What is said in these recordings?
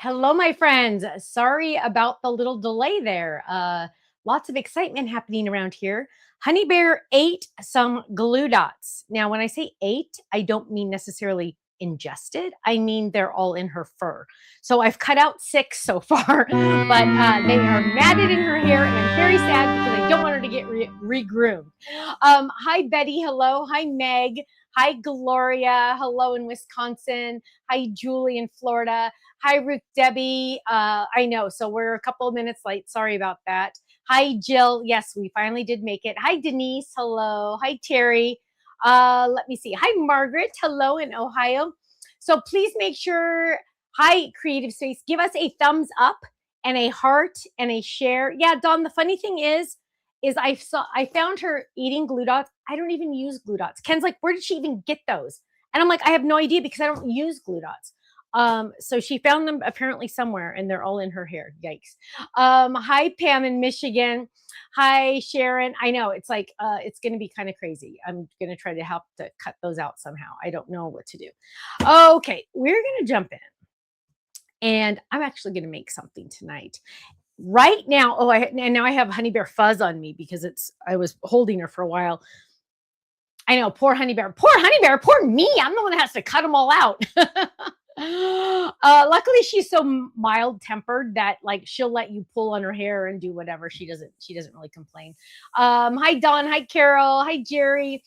Hello, my friends. Sorry about the little delay there. Lots of excitement happening around here. Honey Bear ate some glue dots. Now, when I say ate, I don't mean necessarily ingested. I mean they're all in her fur. So I've cut out 6 so far, but they are matted in her hair, and I'm very sad because I don't want her to get re-groomed. Hi, Betty. Hello. Hi, Meg. Hi, Gloria. Hello in Wisconsin. Hi, Julie in Florida. Hi, Ruth Debbie. I know, so we're a couple of minutes late. Sorry about that. Hi, Jill. Yes, we finally did make it. Hi, Denise. Hello. Hi, Terry. Let me see. Hi, Margaret. Hello in Ohio. So please make sure, hi, Creative Space, give us a thumbs up and a heart and a share. Yeah, Dawn, the funny thing is I found her eating glue dots. I don't even use glue dots. Ken's like, where did she even get those? And I'm like, I have no idea because I don't use glue dots. So she found them apparently somewhere and they're all in her hair. Yikes. Hi, Pam in Michigan. Hi, Sharon. I know it's like, it's going to be kind of crazy. I'm going to try to help to cut those out somehow. I don't know what to do. Okay. We're going to jump in and I'm actually going to make something tonight. Right now, and now I have Honey Bear fuzz on me because I was holding her for a while. I know, poor Honey Bear, poor me. I'm the one that has to cut them all out. Luckily she's so mild tempered that like she'll let you pull on her hair and do whatever. She doesn't really complain. Hi Dawn, hi Carol, hi Jerry.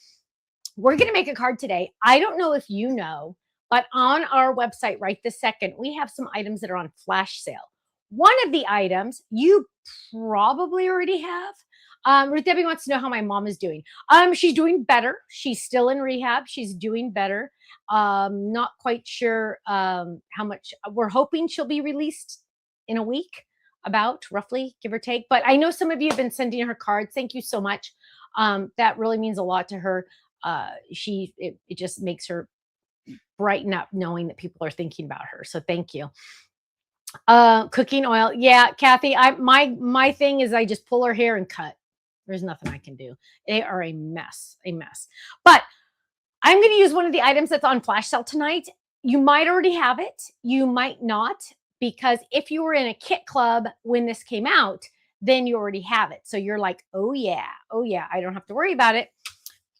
We're gonna make a card today. I don't know if you know, but on our website right this second, we have some items that are on flash sale. One of the items you probably already have. Ruth Debbie wants to know how my mom is doing. She's doing better. She's still in rehab. She's doing better. Not quite sure how much. We're hoping she'll be released in a week, about roughly, give or take. But I know some of you have been sending her cards. Thank you so much. That really means a lot to her. It just makes her brighten up knowing that people are thinking about her. So thank you. Cooking oil. Yeah, Kathy, my thing is I just pull her hair and cut. There's nothing I can do. They are a mess. But I'm going to use one of the items that's on flash sale tonight. You might already have it. You might not, because if you were in a kit club when this came out, then you already have it. So you're like, oh yeah, I don't have to worry about it.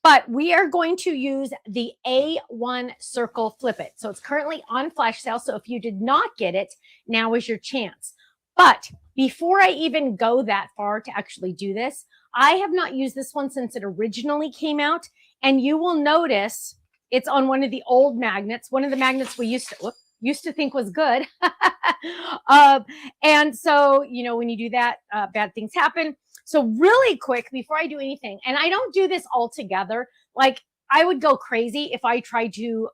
But we are going to use the A1 Circle Flip It. So it's currently on flash sale. So if you did not get it, now is your chance. But before I even go that far to actually do this, I have not used this one since it originally came out. And you will notice it's on one of the old magnets, one of the magnets we used to think was good. And so, you know, when you do that, bad things happen. So really quick, before I do anything, and I don't do this all together, like I would go crazy if I tried to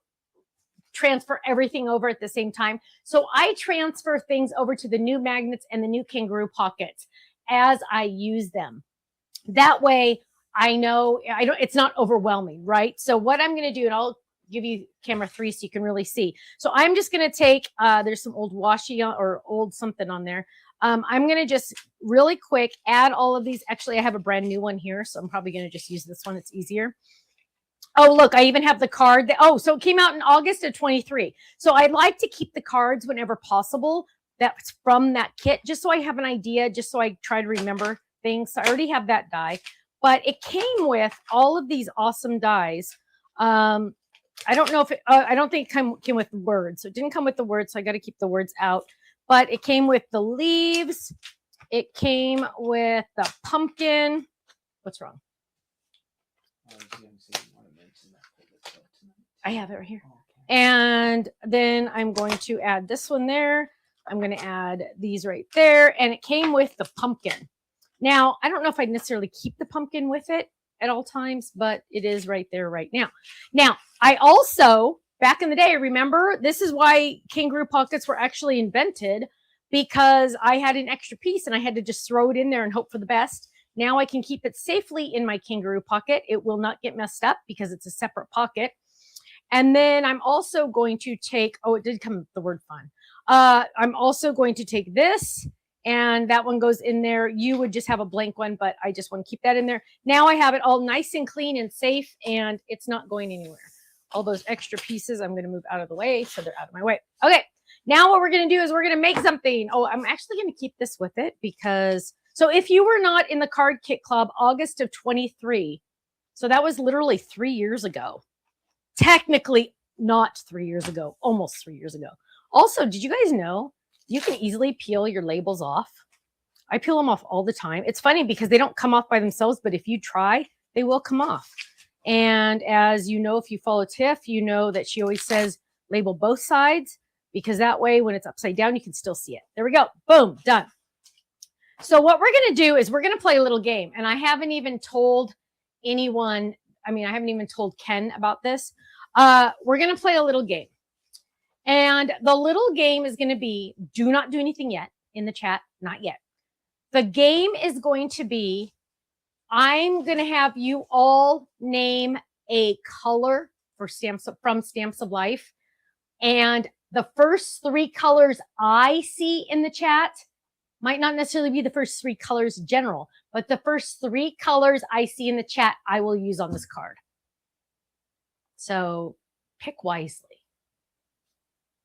transfer everything over at the same time. So I transfer things over to the new magnets and the new kangaroo pockets as I use them. That way I know it's not overwhelming, right? So what I'm going to do, and I'll give you camera 3 so you can really see. So I'm just going to take, there's some old washi or old something on there. I'm going to just really quick add all of these. Actually, I have a brand new one here, so I'm probably going to just use this one. It's easier. Oh, look, I even have the card. So it came out in August of 23. So I'd like to keep the cards whenever possible. That's from that kit, just so I have an idea, just so I try to remember things. So I already have that die, but it came with all of these awesome dies. I don't know if I don't think it came with words. So it didn't come with the words, so I got to keep the words out. But it came with the leaves. It came with the pumpkin. What's wrong? I have it right here. And then I'm going to add this one there. I'm going to add these right there. And it came with the pumpkin. Now, I don't know if I'd necessarily keep the pumpkin with it at all times, but it is right there right now. Now, I also, back in the day, remember, this is why kangaroo pockets were actually invented, because I had an extra piece and I had to just throw it in there and hope for the best. Now I can keep it safely in my kangaroo pocket. It will not get messed up because it's a separate pocket. And then I'm also going to take, it did come with the word fun. I'm also going to take this, and that one goes in there. You would just have a blank one, but I just want to keep that in there. Now I have it all nice and clean and safe, and it's not going anywhere. All those extra pieces, I'm going to move out of the way so they're out of my way. Okay. Now what we're going to do is we're going to make something. Oh, I'm actually going to keep this with it because, so if you were not in the Card Kit Club, August of 23, so that was literally 3 years ago. Technically not 3 years ago, almost 3 years ago. Also, did you guys know you can easily peel your labels off? I peel them off all the time. It's funny because they don't come off by themselves, but if you try, they will come off. And as you know, if you follow Tiff, you know that she always says label both sides, because that way when it's upside down, you can still see it. There we go. Boom, done. So what we're going to do is we're going to play a little game. And I haven't even told anyone, I haven't even told Ken about this. We're going to play a little game. And the little game is going to be, do not do anything yet in the chat, not yet. The game is going to be, I'm going to have you all name a color for from Stamps of Life. And the first 3 colors I see in the chat might not necessarily be the first 3 colors general, but the first 3 colors I see in the chat, I will use on this card. So pick wisely.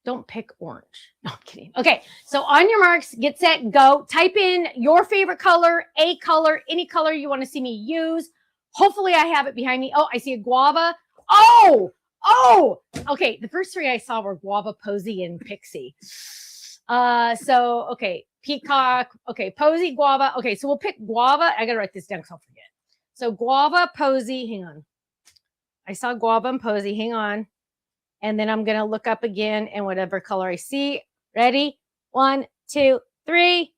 Don't pick orange. No, I'm kidding. Okay, so on your marks, get set, go. Type in your favorite color, a color, any color you want to see me use. Hopefully I have it behind me. Oh, I see a guava. Oh, okay. The first 3 I saw were guava, posy, and pixie. Okay, peacock. Okay, posy, guava. Okay, so we'll pick guava. I got to write this down because I'll forget. So guava, posy. Hang on. I saw guava and posy. Hang on. And then I'm going to look up again and whatever color I see. Ready? 1, 2, 3.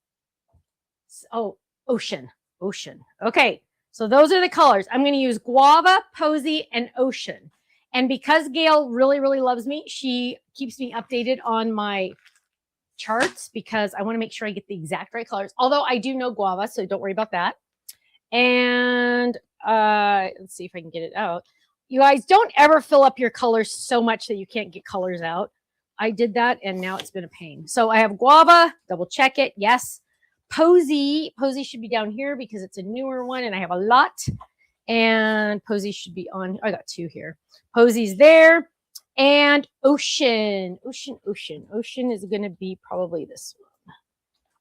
Oh, ocean. Okay. So those are the colors. I'm going to use guava, posy, and ocean. And because Gail really, really loves me, she keeps me updated on my charts because I want to make sure I get the exact right colors. Although I do know guava, so don't worry about that. And let's see if I can get it out. You guys, don't ever fill up your colors so much that you can't get colors out. I did that, and now it's been a pain. So I have guava. Double check it. Yes. Posy should be down here because it's a newer one, and I have a lot. And posy should be on. I got 2 here. Posy's there. And ocean. Ocean is going to be probably this one.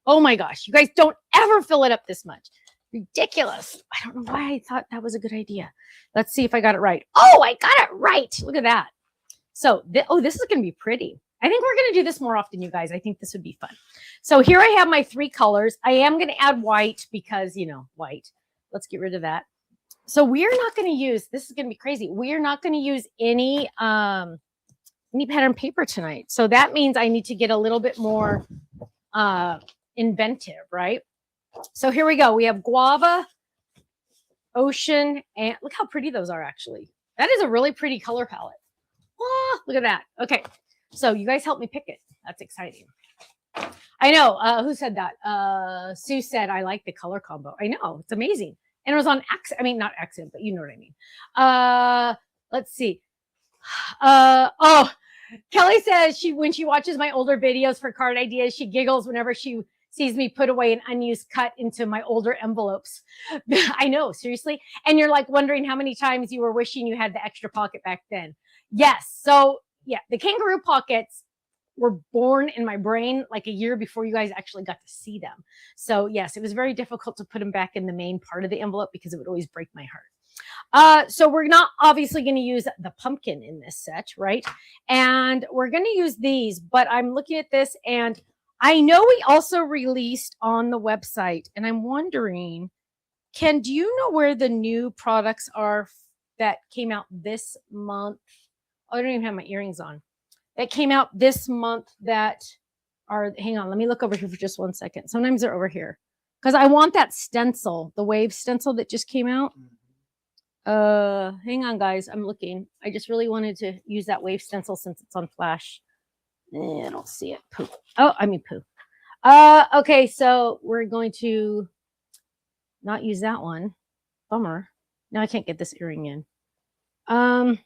Oh, my gosh. You guys, don't ever fill it up this much. Ridiculous. I don't know why I thought that was a good idea. Let's see if I got it right. Oh, I got it right. Look at that. So, this is going to be pretty. I think we're going to do this more often, you guys. I think this would be fun. So here I have my 3 colors. I am going to add white because, white. Let's get rid of that. So we are not going to use, this is going to be crazy. We are not going to use any pattern paper tonight. So that means I need to get a little bit more inventive, right? So here we go. We have guava, ocean, and look how pretty those are actually. That is a really pretty color palette. Oh, look at that. Okay. So you guys help me pick it. That's exciting. I know. Who said that? Sue said, I like the color combo. I know. It's amazing. And it was on accident. I mean, not accident, but you know what I mean. Let's see. Kelly says when she watches my older videos for card ideas, she giggles whenever she sees me put away an unused cut into my older envelopes. I know, seriously. And you're like wondering how many times you were wishing you had the extra pocket back then. Yes. So yeah, the kangaroo pockets were born in my brain like a year before you guys actually got to see them. So yes, it was very difficult to put them back in the main part of the envelope because it would always break my heart. So we're not obviously going to use the pumpkin in this set, right? And we're going to use these, but I'm looking at this and I know we also released on the website, and I'm wondering, Ken, do you know where the new products are that came out this month? Oh, I don't even have my earrings on. That came out this month that are, hang on, let me look over here for just 1 second. Sometimes they're over here because I want that stencil, the wave stencil that just came out. Hang on, guys. I'm looking. I just really wanted to use that wave stencil since it's on flash. I don't see it. Poo. Oh, I mean poo. Okay, so we're going to not use that one. Bummer. Now I can't get this earring in. Darn,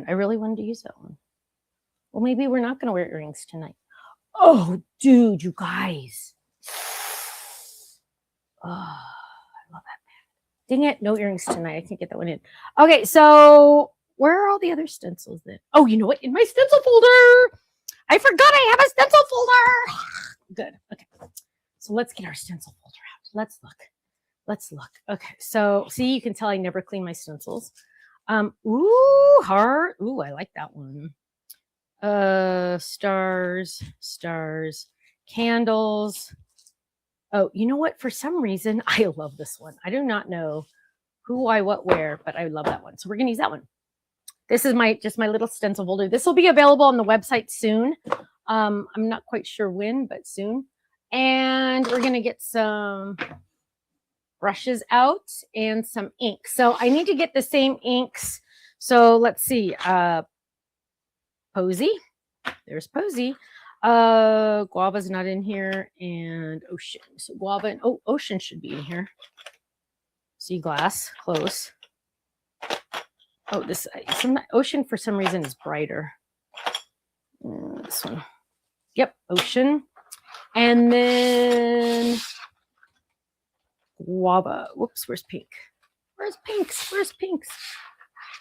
I really wanted to use that one. Well, maybe we're not going to wear earrings tonight. Oh, dude, you guys. Oh, I love that. Dang it, no earrings tonight. I can't get that one in. Okay, so where are all the other stencils then? Oh, you know what? In my stencil folder, I forgot I have a stencil folder. Good. Okay. So let's get our stencil folder out. Let's look. Let's look. Okay. So see, you can tell I never clean my stencils. Ooh, heart. Ooh, I like that one. Stars, candles. Oh, you know what? For some reason, I love this one. I do not know who, why, what, where, but I love that one. So we're going to use that one. This is just my little stencil folder. This will be available on the website soon. I'm not quite sure when, but soon. And we're going to get some brushes out and some ink. So I need to get the same inks. So let's see. Posy. There's Posy. Guava's not in here, and Ocean. So Guava and Ocean should be in here. Sea glass, close. Oh, this Ocean for some reason is brighter. This one. Yep, Ocean. And then Guava. Whoops, where's Pink? Where's Pinks? Where's Pinks?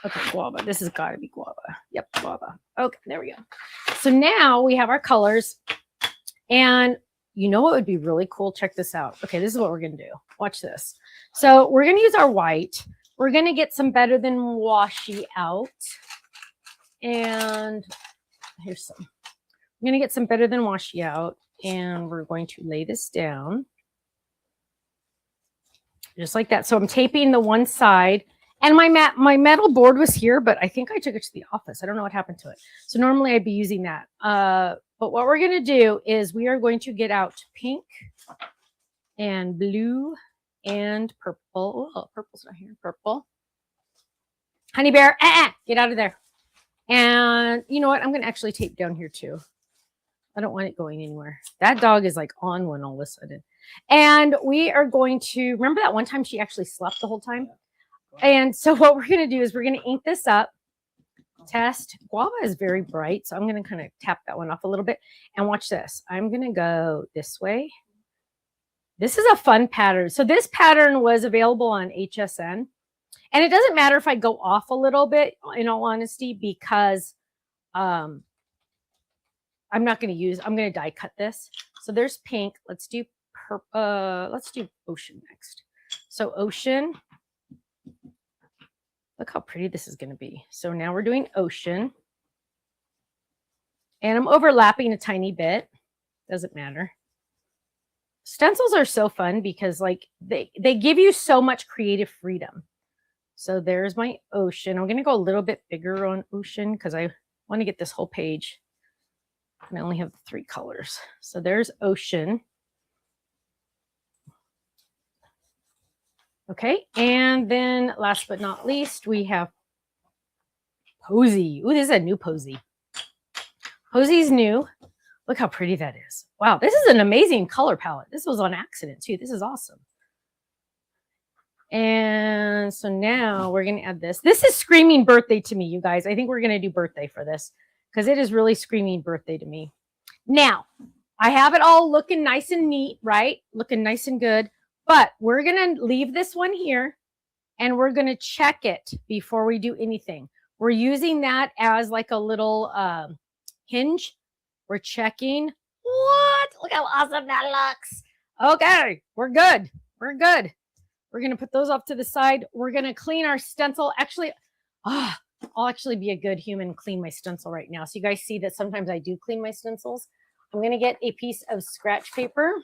Okay, Guava. This has got to be Guava. Yep, Guava. Okay, there we go. So now we have our colors. And you know what would be really cool? Check this out. Okay, this is what we're going to do. Watch this. So we're going to use our white. We're going to get some Better Than Washi out. And here's some. I'm going to get some Better Than Washi out. And we're going to lay this down. Just like that. So I'm taping the one side. And my metal board was here, but I think I took it to the office. I don't know what happened to it. So normally I'd be using that. But what we're going to do is we are going to get out pink and blue and purple. Oh, purple's not here. Purple. Honey Bear, get out of there. And you know what? I'm going to actually tape down here too. I don't want it going anywhere. That dog is like on one all of a sudden. And we are going to, remember that one time she actually slept the whole time? And so what we're going to do is we're going to ink this up. Test. Guava is very bright, so I'm going to kind of tap that one off a little bit. And watch this. I'm going to go this way. This is a fun pattern. So this pattern was available on HSN. And it doesn't matter if I go off a little bit, in all honesty, because I'm not going to use, I'm going to die cut this. So there's pink. Let's do Ocean next. So Ocean. Look how pretty this is going to be. So now we're doing Ocean. And I'm overlapping a tiny bit. Doesn't matter. Stencils are so fun because like they give you so much creative freedom. So there's my Ocean. I'm going to go a little bit bigger on Ocean because I want to get this whole page. And I only have 3 colors. So there's Ocean. Okay, and then last but not least, we have Posy. Ooh, this is a new Posy. Posy's new. Look how pretty that is. Wow, this is an amazing color palette. This was on accident too. This is awesome. And so now we're going to add this. This is screaming birthday to me, you guys. I think we're going to do birthday for this because it is really screaming birthday to me. Now, I have it all looking nice and neat, right? Looking nice and good. But we're going to leave this one here and we're going to check it before we do anything. We're using that as like a little hinge. We're checking. What? Look how awesome that looks. Okay, we're good. We're good. We're going to put those off to the side. We're going to clean our stencil. Actually, I'll actually be a good human and clean my stencil right now. So you guys see that sometimes I do clean my stencils. I'm going to get a piece of scratch paper.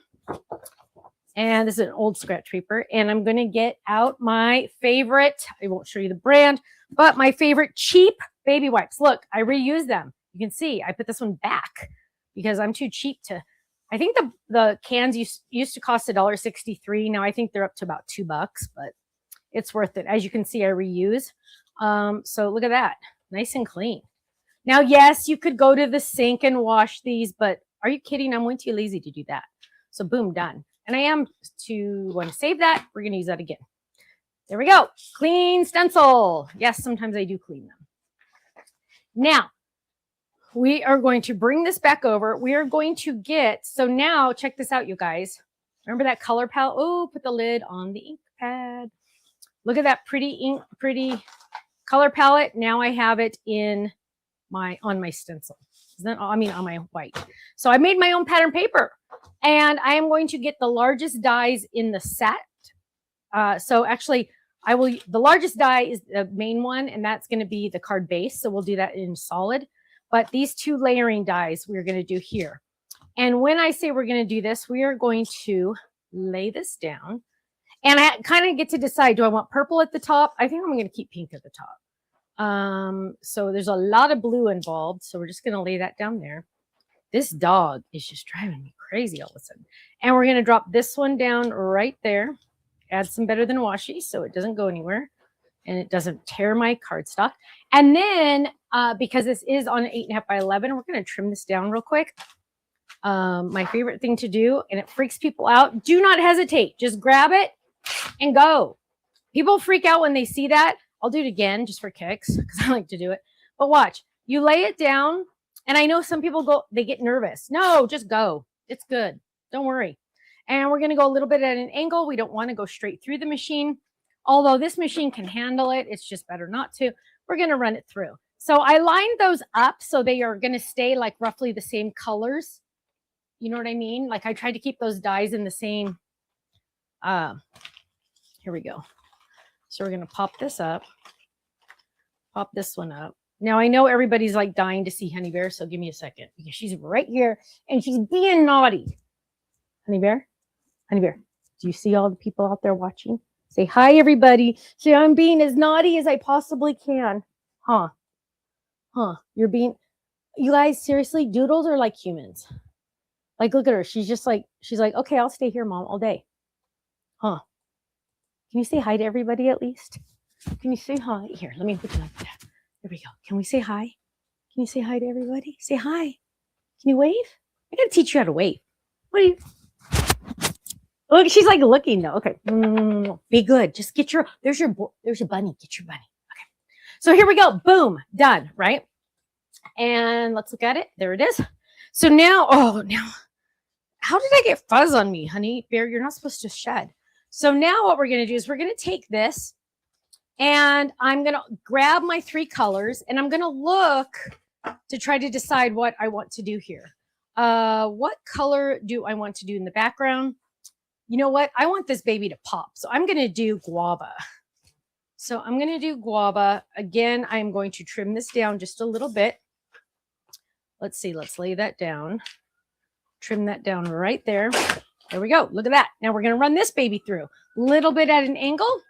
And this is an old scratch paper. And I'm going to get out my favorite, I won't show you the brand, but my favorite cheap baby wipes. Look, I reuse them. You can see I put this one back because I'm too cheap to, I think the cans used to cost $1.63. Now I think they're up to about $2, but it's worth it. As you can see, I reuse. So look at that. Nice and clean. Now, yes, you could go to the sink and wash these, but are you kidding? I'm way too lazy to do that. So boom, done. And I am going to save that. We're going to use that again. There we go. Clean stencil. Yes, sometimes I do clean them. Now, we are going to bring this back over. We are going to get, so now check this out, you guys. Remember that color palette? Oh, put the lid on the ink pad. Look at that pretty color palette. Now I have it on my stencil. I mean, on my white. So I made my own pattern paper, and I am going to get the largest dies in the set. So actually, the largest die is the main one, and that's going to be the card base. So we'll do that in solid. But these 2 layering dies we're going to do here. And when I say we're going to do this, we are going to lay this down. And I kind of get to decide, do I want purple at the top? I think I'm going to keep pink at the top. So there's a lot of blue involved. So we're just going to lay that down there. This dog is just driving me crazy all of a sudden. And we're going to drop this one down right there. Add some better than washi so it doesn't go anywhere and it doesn't tear my cardstock. And then because this is on an 8.5 by 11, we're going to trim this down real quick. My favorite thing to do, and it freaks people out. Do not hesitate. Just grab it and go. People freak out when they see that. I'll do it again just for kicks because I like to do it. But watch, you lay it down, and I know some people they get nervous. No, just go. It's good. Don't worry. And we're going to go a little bit at an angle. We don't want to go straight through the machine. Although this machine can handle it, it's just better not to. We're going to run it through. So I lined those up so they are going to stay like roughly the same colors. You know what I mean? Like I tried to keep those dies in the same. Here we go. So we're going to pop this up. Pop this one up. Now I know everybody's like dying to see Honey Bear, so give me a second because she's right here and she's being naughty. Honey Bear? Honey Bear, do you see all the people out there watching? Say hi, everybody. Say I'm being as naughty as I possibly can. Huh? You're being, you guys, seriously, doodles are like humans. Like, look at her. She's like, okay, I'll stay here, Mom, all day. Huh? Can you say hi to everybody at least? Can you say hi? Here, let me put it like that. There we go. Can we say hi? Can you say hi to everybody? Say hi. Can you wave? I gotta teach you how to wave. What are you? Look, she's like looking though. Okay. Be good. Just get there's your bunny. Get your bunny. Okay. So here we go. Boom. Done. Right. And let's look at it. There it is. So now, how did I get fuzz on me, Honey Bear? You're not supposed to shed. So now what we're going to do is we're going to take this and I'm going to grab my 3 colors and I'm going to look to try to decide what I want to do here. What color do I want to do in the background? You know what? I want this baby to pop. So I'm going to do guava. So I'm going to do guava. Again, I'm going to trim this down just a little bit. Let's see. Let's lay that down. Trim that down right there. There we go. Look at that. Now we're going to run this baby through a little bit at an angle.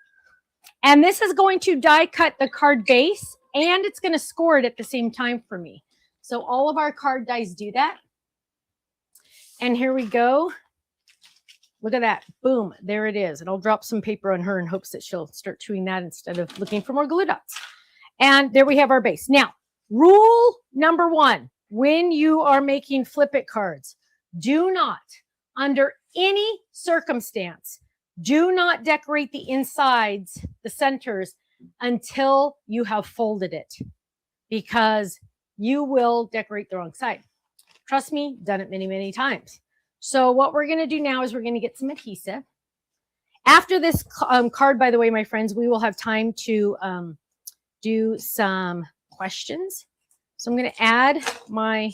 And this is going to die cut the card base and it's going to score it at the same time for me. So all of our card dies do that. And here we go. Look at that. Boom. There it is. And I'll drop some paper on her in hopes that she'll start chewing that instead of looking for more glue dots. And there we have our base. Now, rule number 1, when you are making flip it cards, do not, under any circumstance, do not decorate the insides, the centers, until you have folded it, because you will decorate the wrong side. Trust me, done it many, many times. So what we're going to do now is we're going to get some adhesive. After this card, by the way, my friends, we will have time to do some questions. So I'm going to add my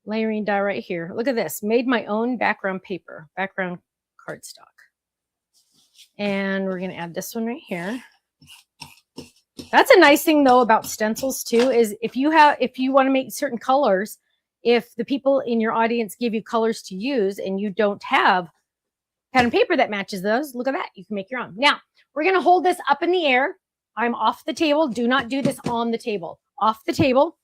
layering die right here. Look at this. Made my own background paper, background cardstock. And we're going to add this one right here. That's a nice thing though about stencils too, is if you want to make certain colors, if the people in your audience give you colors to use and you don't have pattern paper that matches those, look at that. You can make your own. Now, we're going to hold this up in the air. I'm off the table. Do not do this on the table. Off the table.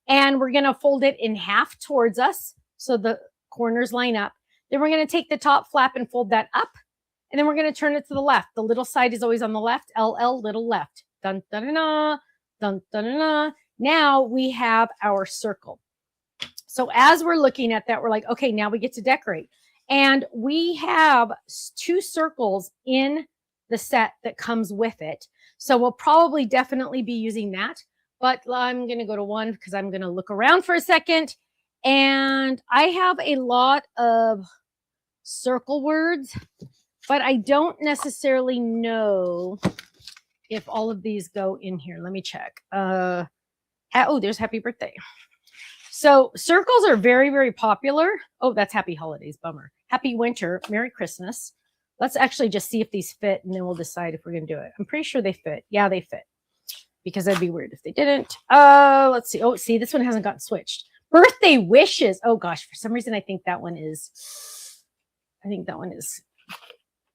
And we're going to fold it in half towards us so the corners line up. Then we're going to take the top flap and fold that up. And then we're going to turn it to the left. The little side is always on the left. LL, little left. Dun, dun, dun, dun, dun, dun, dun, dun. Now we have our circle. So as we're looking at that, we're like, okay, now we get to decorate. And we have 2 circles in the set that comes with it. So we'll probably definitely be using that. But I'm going to go to 1 because I'm going to look around for a second. And I have a lot of circle words, but I don't necessarily know if all of these go in here. Let me check. Oh, there's happy birthday. So circles are very, very popular. Oh, that's happy holidays. Bummer. Happy winter. Merry Christmas. Let's actually just see if these fit, and then we'll decide if we're going to do it. I'm pretty sure they fit. Yeah, they fit. Because that'd be weird if they didn't. Let's see. Oh, see, this one hasn't gotten switched. Birthday wishes. Oh gosh, for some reason I think that one is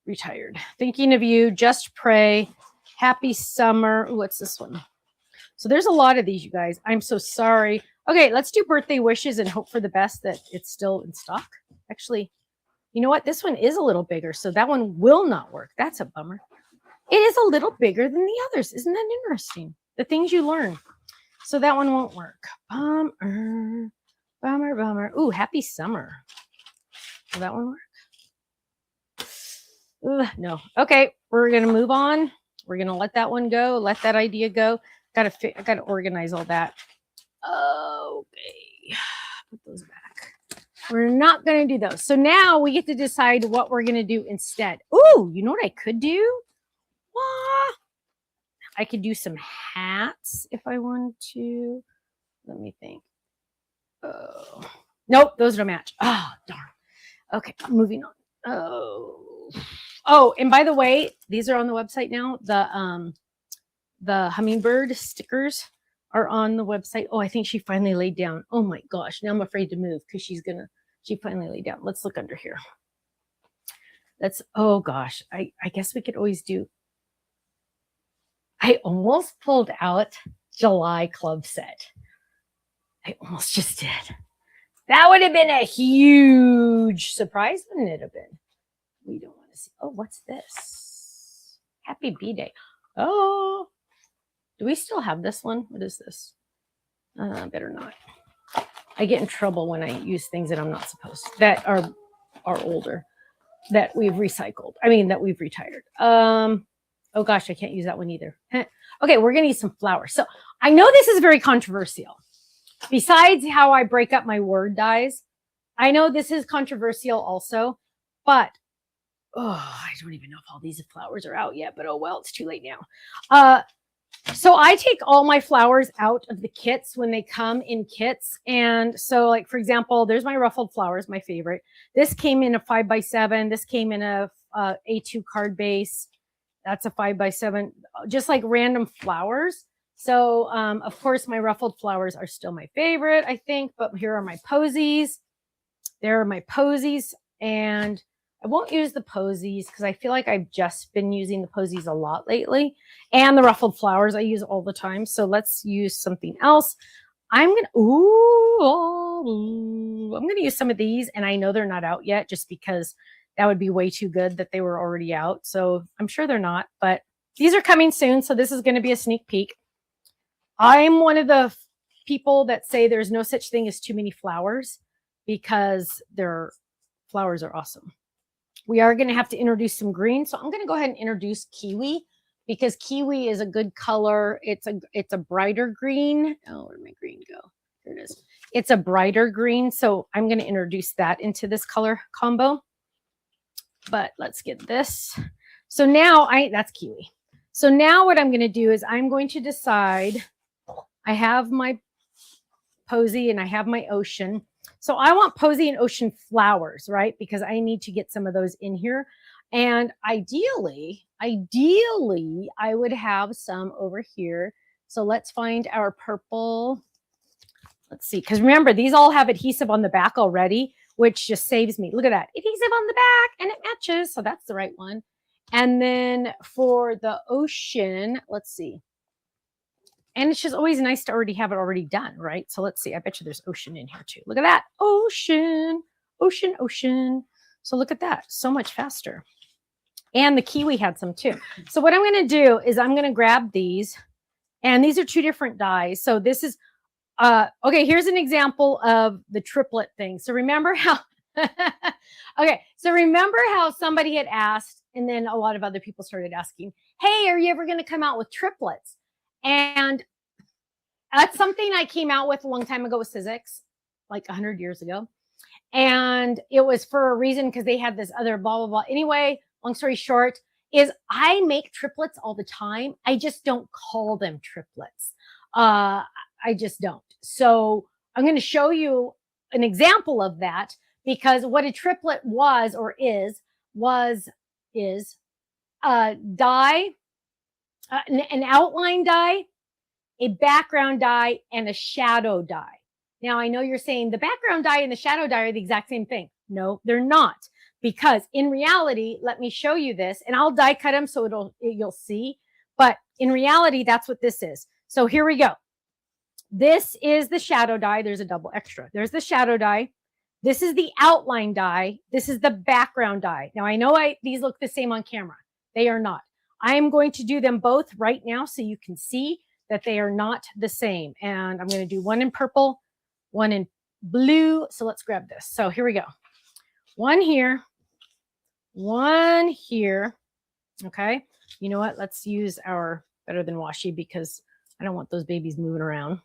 retired. Thinking of you, just pray. Happy summer. Ooh, what's this one? So there's a lot of these, you guys. I'm so sorry. Okay, let's do birthday wishes and hope for the best that it's still in stock. Actually, you know what? This one is a little bigger, so that one will not work. That's a bummer. It is a little bigger than the others. Isn't that interesting? The things you learn. So that one won't work. Bummer, bummer, bummer. Ooh, happy summer. Will that one work? Ugh, no. Okay, we're going to move on. We're going to let that one go. Let that idea go. I got to organize all that. Okay. Put those back. We're not going to do those. So now we get to decide what we're going to do instead. Ooh, you know what I could do? I could do some hats if I wanted to. Let me think. Oh, nope, those don't match. Oh, darn. Okay, moving on. Oh, and by the way, these are on the website now. The hummingbird stickers are on the website. Oh, I think she finally laid down. Oh my gosh, now I'm afraid to move because she finally laid down. Let's look under here. Oh gosh, I guess we could always do. I almost pulled out July club set. I almost just did. That would have been a huge surprise, wouldn't it have been? We don't want to see. Oh, what's this? Happy B-Day. Oh, do we still have this one? What is this? Better not. I get in trouble when I use things that I'm not supposed to, that are older, that we've recycled. I mean, that we've retired. Oh gosh, I can't use that one either. Okay, we're going to use some flowers. So I know this is very controversial. Besides how I break up my word dies, I know this is controversial also, but I don't even know if all these flowers are out yet, but oh well, it's too late now. So I take all my flowers out of the kits when they come in kits. And so like, for example, there's my ruffled flowers, my favorite. This came in a 5x7. This came in a A2 card base. That's a 5x7, just like random flowers. So, of course, my ruffled flowers are still my favorite, I think. But here are my posies. There are my posies. And I won't use the posies because I feel like I've just been using the posies a lot lately. And the ruffled flowers I use all the time. So let's use something else. I'm going to use some of these. And I know they're not out yet just because that would be way too good that they were already out. So I'm sure they're not, but these are coming soon. So this is going to be a sneak peek. I'm one of the people that say there's no such thing as too many flowers because their flowers are awesome. We are going to have to introduce some green. So I'm going to go ahead and introduce kiwi because kiwi is a good color. It's a brighter green. Oh, where'd my green go? Here it is. It's a brighter green. So I'm going to introduce that into this color combo. But let's get this. So now that's kiwi. So now what I'm going to do is I'm going to decide. I have my posy and I have my ocean. So I want posy and ocean flowers, right? Because I need to get some of those in here. And ideally, I would have some over here. So let's find our purple. Let's see. Because remember, these all have adhesive on the back already, which just saves me. Look at that. Adhesive on the back and it matches. So that's the right one. And then for the ocean, let's see. And it's just always nice to already have it already done, right? So let's see. I bet you there's ocean in here too. Look at that. Ocean, ocean, ocean. So look at that. So much faster. And the kiwi had some too. So what I'm going to do is I'm going to grab these. And these are two different dyes. So this is, okay, here's an example of the triplet thing. So remember how, okay, so remember how somebody had asked, and then a lot of other people started asking, hey, are you ever going to come out with triplets? And that's something I came out with a long time ago with Sizzix, like 100 years ago. And it was for a reason because they had this other blah, blah, blah. Anyway, long story short is I make triplets all the time. I just don't call them triplets. I just don't. So I'm going to show you an example of that, because what a triplet was or is a die, an outline die, a background die, and a shadow die. Now, I know you're saying the background die and the shadow die are the exact same thing. No, they're not. Because in reality, let me show you this, and I'll die cut them so you'll see. But in reality, that's what this is. So here we go. This is the shadow die. There's a double extra. There's the shadow die. This is the outline die. This is the background die. Now, I know these look the same on camera. They are not. I am going to do them both right now so you can see that they are not the same. And I'm going to do one in purple, one in blue. So let's grab this. So here we go. One here, one here. Okay. You know what? Let's use our better than washi because I don't want those babies moving around.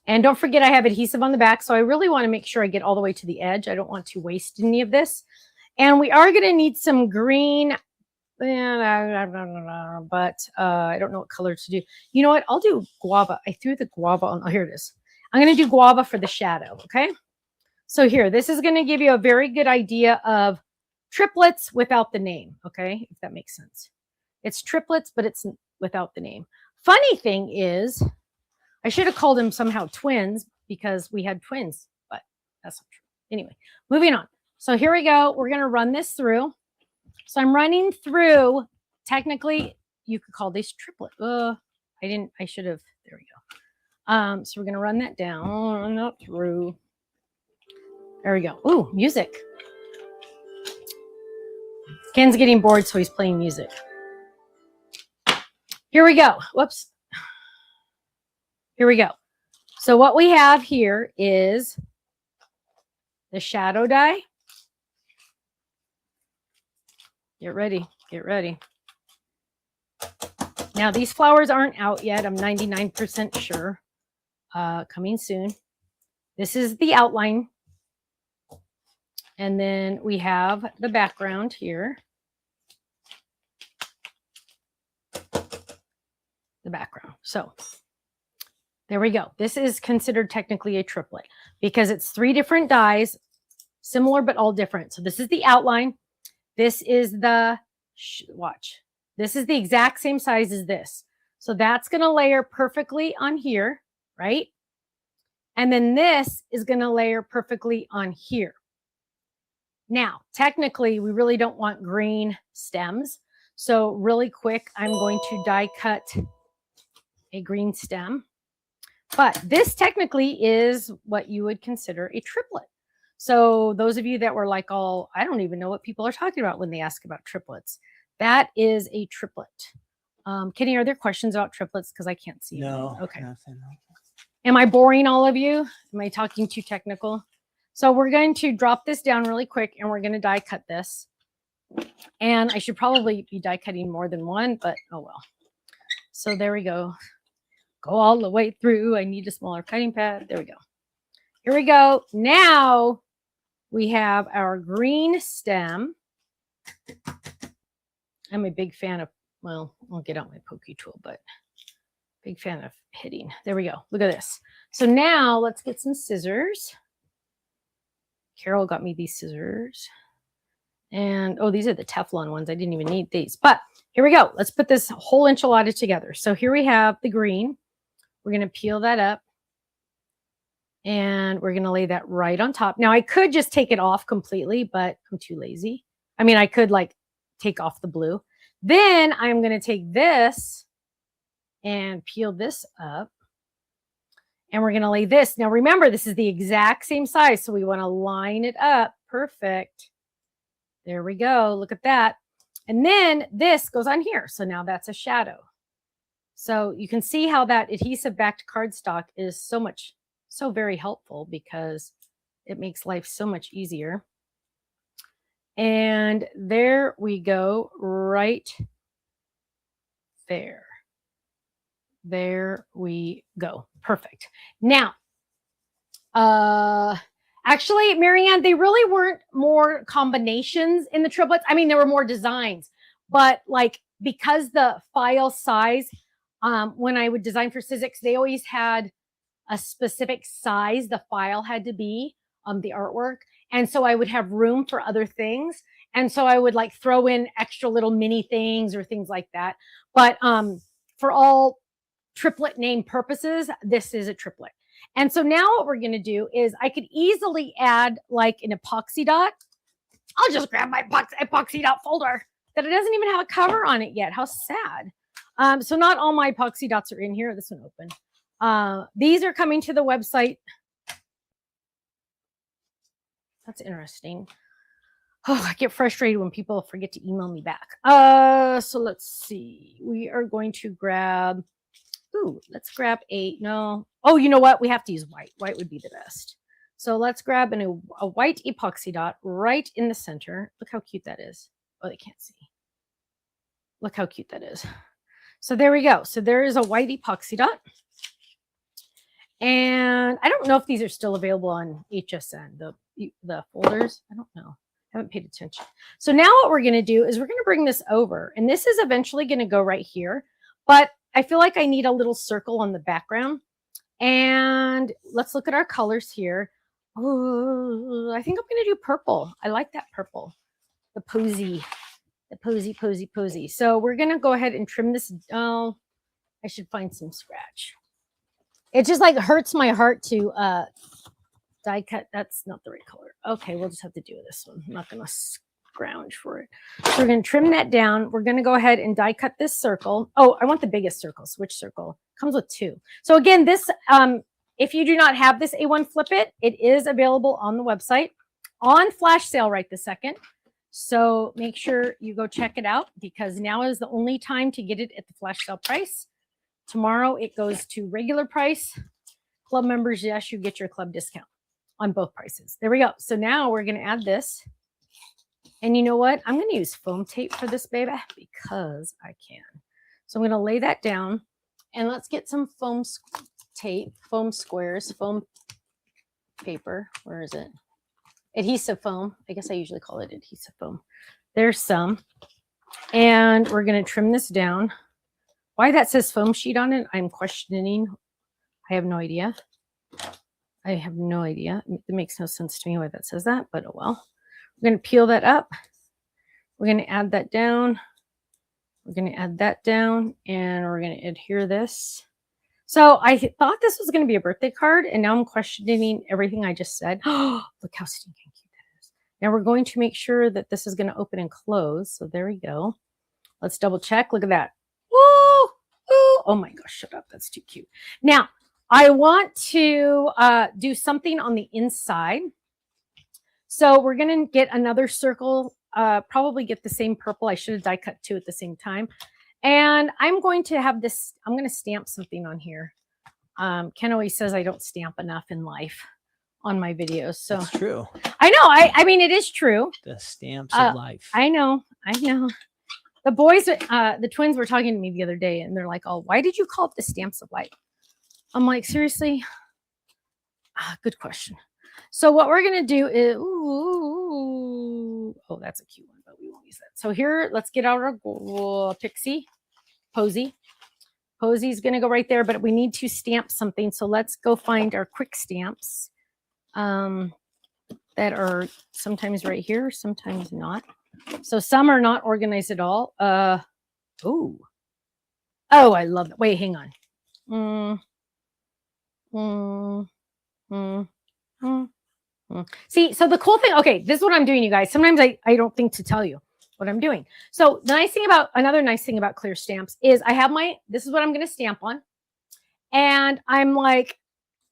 And don't forget, I have adhesive on the back. So I really want to make sure I get all the way to the edge. I don't want to waste any of this. And we are going to need some green, but I don't know what color to do. You know what? I'll do guava. I threw the guava on. Oh, here it is. I'm going to do guava for the shadow. Okay. So here, this is going to give you a very good idea of triplets without the name. Okay. If that makes sense. It's triplets, but it's without the name. Funny thing is, I should have called them somehow twins because we had twins, but that's not true. Anyway, moving on. So here we go. We're going to run this through. So I'm running through, technically, you could call these triplet. I should have, there we go. So we're going to run that down, not through. There we go. Ooh, music. Ken's getting bored, so he's playing music. Here we go. Whoops. Here we go. So what we have here is the shadow die. Get ready. Get ready. Now, these flowers aren't out yet. I'm 99% sure. Coming soon. This is the outline. And then we have the background here. The background. So there we go. This is considered technically a triplet because it's 3 different dies, similar but all different. So this is the outline. This is the, watch. This is the exact same size as this. So that's going to layer perfectly on here, right? And then this is going to layer perfectly on here. Now, technically, we really don't want green stems. So really quick, I'm going to die cut a green stem. But this technically is what you would consider a triplet. So those of you that were like, all, I don't even know what people are talking about when they ask about triplets. That is a triplet. Kenny, are there questions about triplets? Because I can't see. No. Okay. Nothing. Am I boring all of you? Am I talking too technical? So we're going to drop this down really quick and we're going to die cut this. And I should probably be die cutting more than one, but oh well. So there we go. Go all the way through. I need a smaller cutting pad. There we go. Here we go. Now we have our green stem. I'm a big fan of, well, I'll get out my pokey tool, but big fan of hitting. There we go. Look at this. So now let's get some scissors. Carol got me these scissors. And, oh, these are the Teflon ones. I didn't even need these. But here we go. Let's put this whole enchilada together. So here we have the green. We're going to peel that up. And we're going to lay that right on top. Now, I could just take it off completely, but I'm too lazy. I mean, I could like take off the blue. Then I'm going to take this and peel this up. And we're going to lay this. Now, remember, this is the exact same size. So we want to line it up. Perfect. There we go. Look at that. And then this goes on here. So now that's a shadow. So you can see how that adhesive backed cardstock is so very helpful because it makes life so much easier. And there we go, right there. There we go. Perfect. Now, actually, Marianne, they really weren't more combinations in the triplets. I mean, there were more designs, but like because the file size, when I would design for Sizzix, they always had a specific size the file had to be, the artwork. And so I would have room for other things. And so I would like throw in extra little mini things or things like that. But for all triplet name purposes, this is a triplet. And so now what we're going to do is I could easily add like an epoxy dot. I'll just grab my epoxy dot folder that it doesn't even have a cover on it yet. How sad. So not all my epoxy dots are in here. This one open. These are coming to the website. That's interesting. Oh, I get frustrated when people forget to email me back. So let's see. We are going to grab, let's grab no. Oh, you know what? We have to use white. White would be the best. So let's grab a white epoxy dot right in the center. Look how cute that is. Oh, they can't see. Look how cute that is. So there we go. So there is a white epoxy dot. And I don't know if these are still available on HSN, the folders. I don't know. I haven't paid attention. So now what we're going to do is we're going to bring this over. And this is eventually going to go right here. But I feel like I need a little circle on the background. And let's look at our colors here. Oh, I think I'm going to do purple. I like that purple. The posy. So we're going to go ahead and trim this. Oh, I should find some scratch. It just like hurts my heart to die cut. That's not the right color. Okay, we'll just have to do this one. I'm not going to scrounge for it. So we're going to trim that down. We're going to go ahead and die cut this circle. Oh, I want the biggest circle. Switch circle. Comes with 2. So again, this, if you do not have this A1 Flip It, it is available on the website on flash sale right this second. So make sure you go check it out because now is the only time to get it at the flash sale price. Tomorrow it goes to regular price. Club members, yes, you get your club discount on both prices. There we go. So now we're going to add this. And you know what? I'm going to use foam tape for this baby because I can. So I'm going to lay that down and let's get some foam tape, foam squares, foam paper. Where is it? Adhesive foam. I guess I usually call it adhesive foam. There's some. And we're going to trim this down. Why that says foam sheet on it, I'm questioning. I have no idea. It makes no sense to me why that says that, but oh well. We're going to peel that up. We're going to add that down. We're going to add that down, and we're going to adhere this. So I thought this was going to be a birthday card, and now I'm questioning everything I just said. Oh, look how stinking cute that is. Now we're going to make sure that this is going to open and close. So there we go. Let's double check. Look at that. Woo! Ooh. Oh my gosh, shut up. That's too cute. Now, I want to do something on the inside. So we're going to get another circle, probably get the same purple. I should have die cut 2 at the same time. And I'm going to have this, I'm going to stamp something on here. Ken always says I don't stamp enough in life on my videos. So that's true. I know. I mean, it is true. The stamps of life. I know. The boys, the twins were talking to me the other day and they're like, oh, why did you call it the stamps of life? I'm like, seriously? Good question. So what we're going to do is, oh, that's a cute one, but we won't use that. So here, let's get out our Pixie, Posy. Posy's going to go right there, but we need to stamp something. So let's go find our quick stamps that are sometimes right here, sometimes not. So some are not organized at all. Oh, I love that. Wait, hang on. See, so the cool thing, okay, this is what I'm doing, you guys. Sometimes I don't think to tell you what I'm doing. So the nice thing about, another nice thing about clear stamps is I have this is what I'm going to stamp on. And I'm like,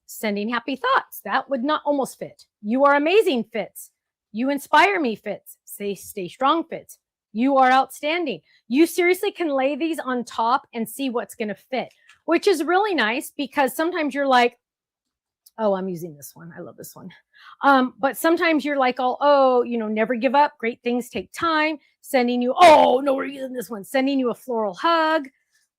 sending happy thoughts. That would not almost fit. You are amazing fits. You inspire me fits. Say stay strong fits. You are outstanding. You seriously can lay these on top and see what's going to fit, which is really nice because sometimes you're like, oh, I'm using this one. I love this one. But sometimes you're like, oh, never give up. Great things take time. Sending you, oh, no, we're using this one. Sending you a floral hug.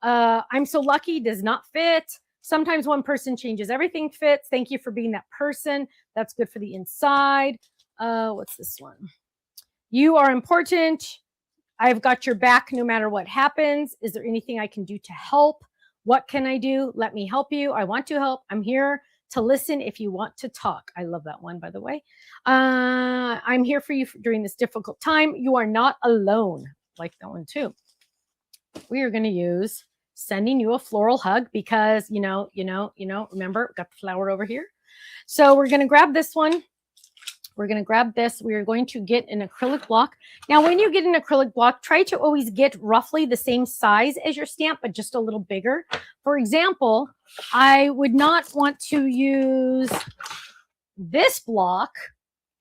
I'm so lucky does not fit. Sometimes one person changes, everything fits. Thank you for being that person. That's good for the inside. What's this one? You are important. I've got your back no matter what happens. Is there anything I can do to help? What can I do? Let me help you. I want to help. I'm here. to listen if you want to talk. I love that one, by the way. I'm here for you during this difficult time. You are not alone. Like that one too. We are going to use sending you a floral hug because, remember, we've got the flower over here. So we're going to grab this one. We're going to grab this. We are going to get an acrylic block. Now, when you get an acrylic block, try to always get roughly the same size as your stamp, but just a little bigger. For example, I would not want to use this block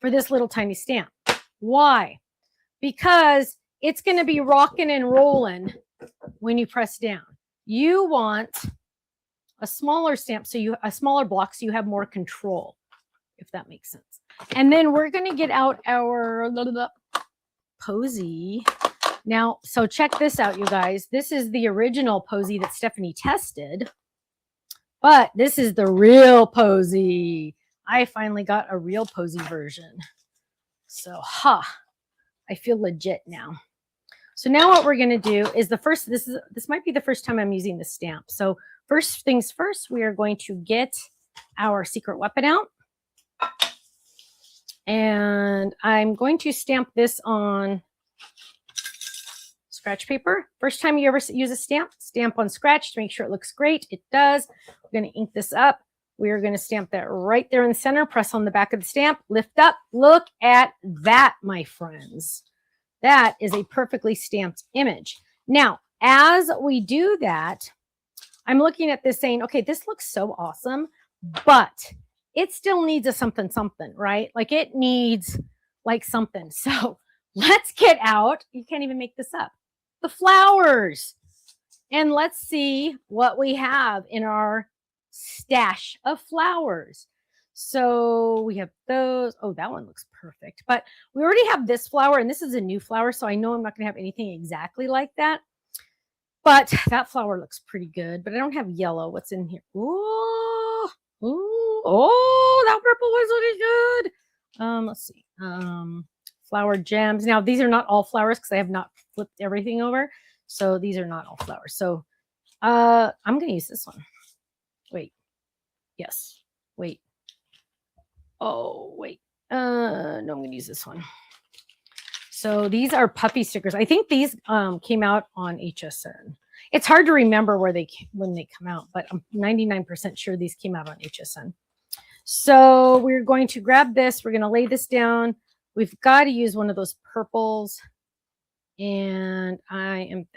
for this little tiny stamp. Why? Because it's going to be rocking and rolling when you press down. You want a smaller stamp, a smaller block, so you have more control, if that makes sense. And then we're going to get out our posy. Now, so check this out, you guys. This is the original posy that Stephanie tested, but this is the real posy. I finally got a real posy version. So, I feel legit now. So now what we're going to do is this might be the first time I'm using the stamp. So first things first, we are going to get our secret weapon out. And I'm going to stamp this on scratch paper. First time you ever use a stamp on scratch to make sure it looks great. It does. We're going to ink this up. We're going to stamp that right there in the center. Press on the back of the stamp. Lift up. Look at that, my friends. That is a perfectly stamped image. Now, as we do that, I'm looking at this saying, okay, this looks so awesome, but it still needs a something, right? Like it needs like something. So let's get out. You can't even make this up. The flowers. And let's see what we have in our stash of flowers. So we have those. Oh, that one looks perfect. But we already have this flower, and this is a new flower, so I know I'm not going to have anything exactly like that. But that flower looks pretty good. But I don't have yellow. What's in here? Ooh, oh, that purple was really good. Let's see. Flower gems. Now, these are not all flowers because I have not flipped everything over. So these are not all flowers. So I'm going to use this one. Wait. Yes. Wait. Oh, wait. No, I'm going to use this one. So these are puppy stickers. I think these came out on HSN. It's hard to remember when they come out, but I'm 99% sure these came out on HSN. So we're going to grab this. We're going to lay this down. We've got to use one of those purples. And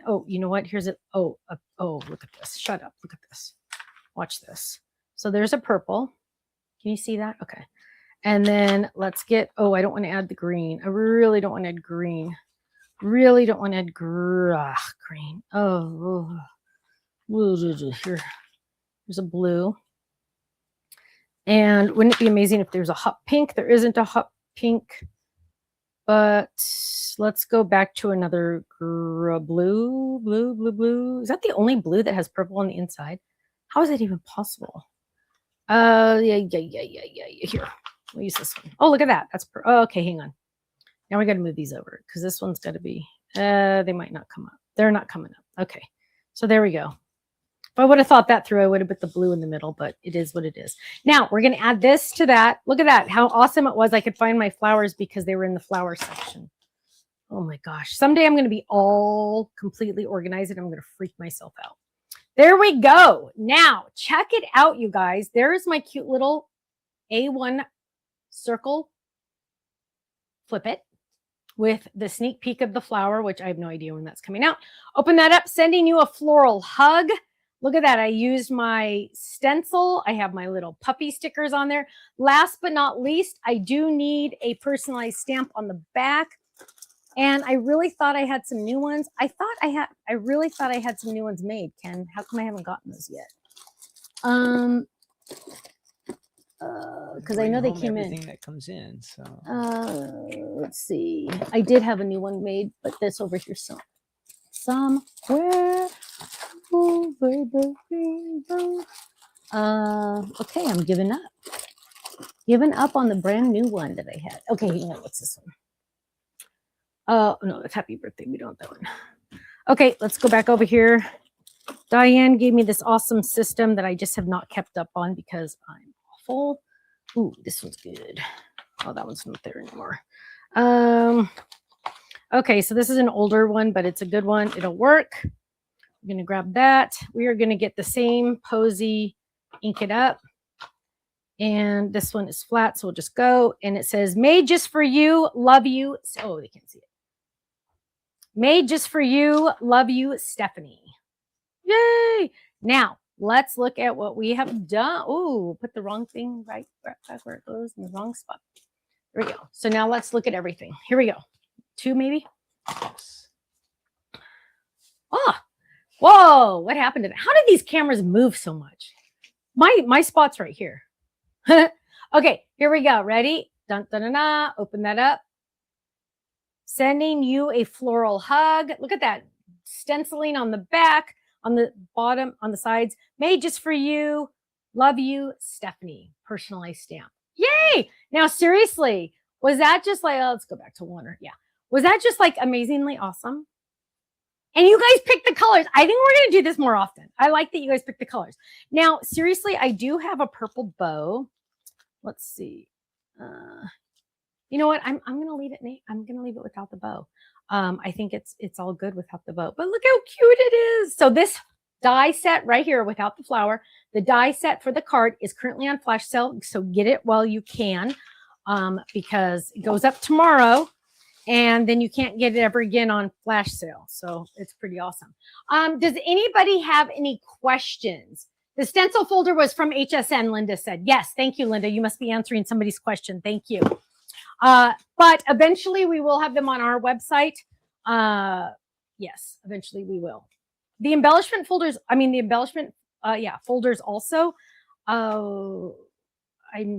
oh, you know what? Here's it. Oh, look at this. Shut up. Look at this. Watch this. So there's a purple. Can you see that? Okay. And then let's get, I don't want to add the green. I really don't want to add green. Really don't want to add green. Oh, here's a blue. And wouldn't it be amazing if there's a hot pink? There isn't a hot pink. But let's go back to another blue. Is that the only blue that has purple on the inside? How is that even possible? Yeah. Here, we'll use this one. Oh, look at that. That's okay. Hang on. Now we got to move these over because this one's got to be. They might not come up. They're not coming up. Okay, so there we go. If I would have thought that through, I would have put the blue in the middle, but it is what it is. Now we're going to add this to that. Look at that. How awesome it was. I could find my flowers because they were in the flower section. Oh my gosh. Someday I'm going to be all completely organized and I'm going to freak myself out. There we go. Now check it out, you guys. There's my cute little A1 circle. Flip it with the sneak peek of the flower, which I have no idea when that's coming out. Open that up, sending you a floral hug. Look at that. I used my stencil. I have my little puppy stickers on there. Last but not least, I do need a personalized stamp on the back. And I really thought I had some new ones. I really thought I had some new ones made, Ken. How come I haven't gotten those yet? Because I know they came in. Everything that comes in. So let's see. I did have a new one made, but this over here somewhere. Over the rainbow. Okay, I'm giving up. Giving up on the brand new one that I had. Okay, hang on. What's this one? No, that's Happy Birthday. We don't want that one. Okay, let's go back over here. Diane gave me this awesome system that I just have not kept up on because I'm waffle. Ooh, this one's good. Oh, that one's not there anymore. Okay, so this is an older one, but it's a good one. It'll work. I'm going to grab that. We are going to get the same Posy, ink it up. And this one is flat, so we'll just go. And it says, made just for you, love you. Oh, they can't see it. Made just for you, love you, Stephanie. Yay! Now, let's look at what we have done. Oh, put the wrong thing right back where it goes in the wrong spot. There we go. So now let's look at everything. Here we go. 2 maybe? Oh, whoa, what happened to that? How did these cameras move so much? My spot's right here. Okay, here we go. Ready? Dun, dun, dun, dun. Open that up. Sending you a floral hug. Look at that. Stenciling on the back, on the bottom, on the sides. Made just for you. Love you, Stephanie. Personalized stamp. Yay! Now, seriously, was that just like, let's go back to one. Yeah. Was that just like amazingly awesome? And you guys picked the colors. I think we're going to do this more often. I like that you guys picked the colors. Now, seriously, I do have a purple bow. Let's see. You know what? I'm going to leave it. I'm going to leave it without the bow. I think it's all good without the bow. But look how cute it is. So this die set right here without the flower, the die set for the card is currently on flash sale. So get it while you can, because it goes up tomorrow. And then you can't get it ever again on flash sale. So it's pretty awesome. Does anybody have any questions? The stencil folder was from HSN, Linda said. Yes, thank you, Linda. You must be answering somebody's question. Thank you. But eventually we will have them on our website. Yes, eventually we will. The embellishment folders, folders also. I'm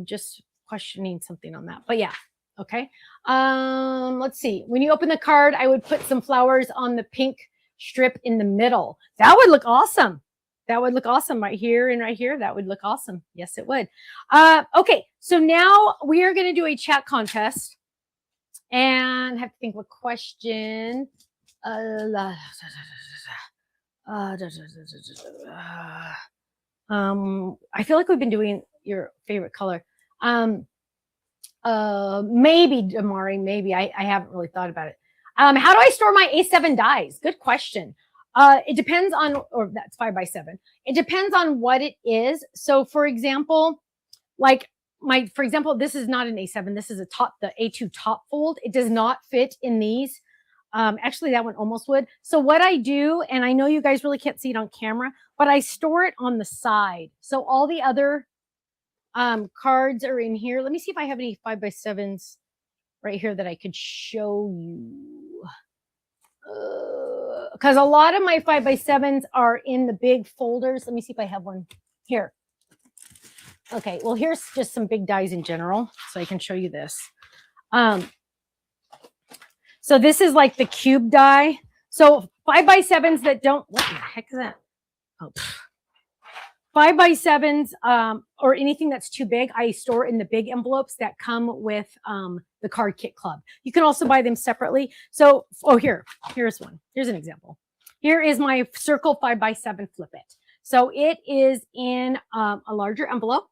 just questioning something on that. But yeah. Okay. Let's see. When you open the card, I would put some flowers on the pink strip in the middle. That would look awesome. That would look awesome right here and right here. That would look awesome. Yes, it would. Okay. So now we are going to do a chat contest and have to think of a question. I feel like we've been doing your favorite color. Maybe Damari, maybe I haven't really thought about it. How do I store my A7 dies? Good question. It depends on, or that's 5x7. It depends on what it is. So for example, this is not an A7. This is the A2 top fold. It does not fit in these. Actually that one almost would. So what I do, and I know you guys really can't see it on camera, but I store it on the side. So all the other cards are in here. Let me see if I have any 5x7s right here that I could show you. Because a lot of my 5x7s are in the big folders. Let me see if I have one here. Okay, well, here's just some big dies in general, so I can show you this. So this is like the cube die. So 5x7s that don't, what the heck is that? Oh, 5x7s or anything that's too big, I store in the big envelopes that come with the Card Kit Club. You can also buy them separately. So, here's one. Here's an example. Here is my circle 5x7 flip it. So it is in a larger envelope.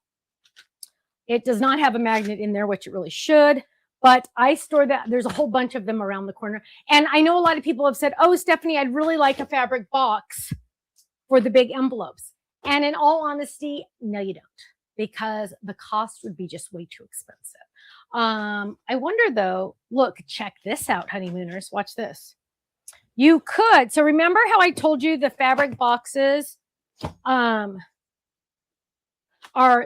It does not have a magnet in there, which it really should. But I store that. There's a whole bunch of them around the corner. And I know a lot of people have said, oh, Stephanie, I'd really like a fabric box for the big envelopes. And in all honesty, no, you don't, because the cost would be just way too expensive. I wonder though, look, check this out, honeymooners. Watch this. You could. So remember how I told you the fabric boxes are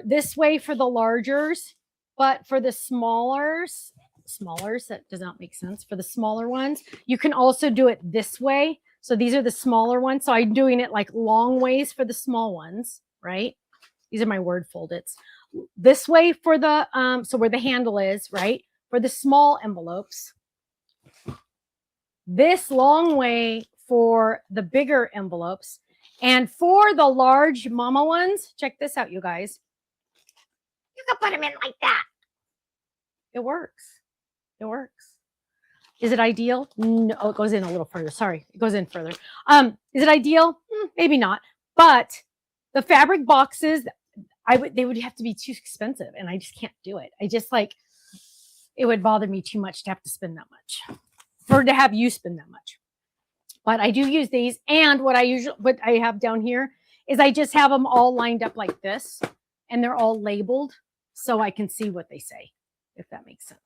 this way for the largers, but for the smallers, that does not make sense. For the smaller ones, you can also do it this way. So these are the smaller ones. So I'm doing it like long ways for the small ones, right? These are my word foldits. This way for the, so where the handle is, right? For the small envelopes. This long way for the bigger envelopes. And for the large mama ones, check this out, you guys. You can put them in like that. It works. It works. Is it ideal? No, it goes in a little further. Sorry, it goes in further. Is it ideal? Maybe not. But the fabric boxes, they would have to be too expensive, and I just can't do it. I just like, it would bother me too much to have to spend that much, or to have you spend that much. But I do use these, and what I have down here is I just have them all lined up like this, and they're all labeled so I can see what they say, if that makes sense.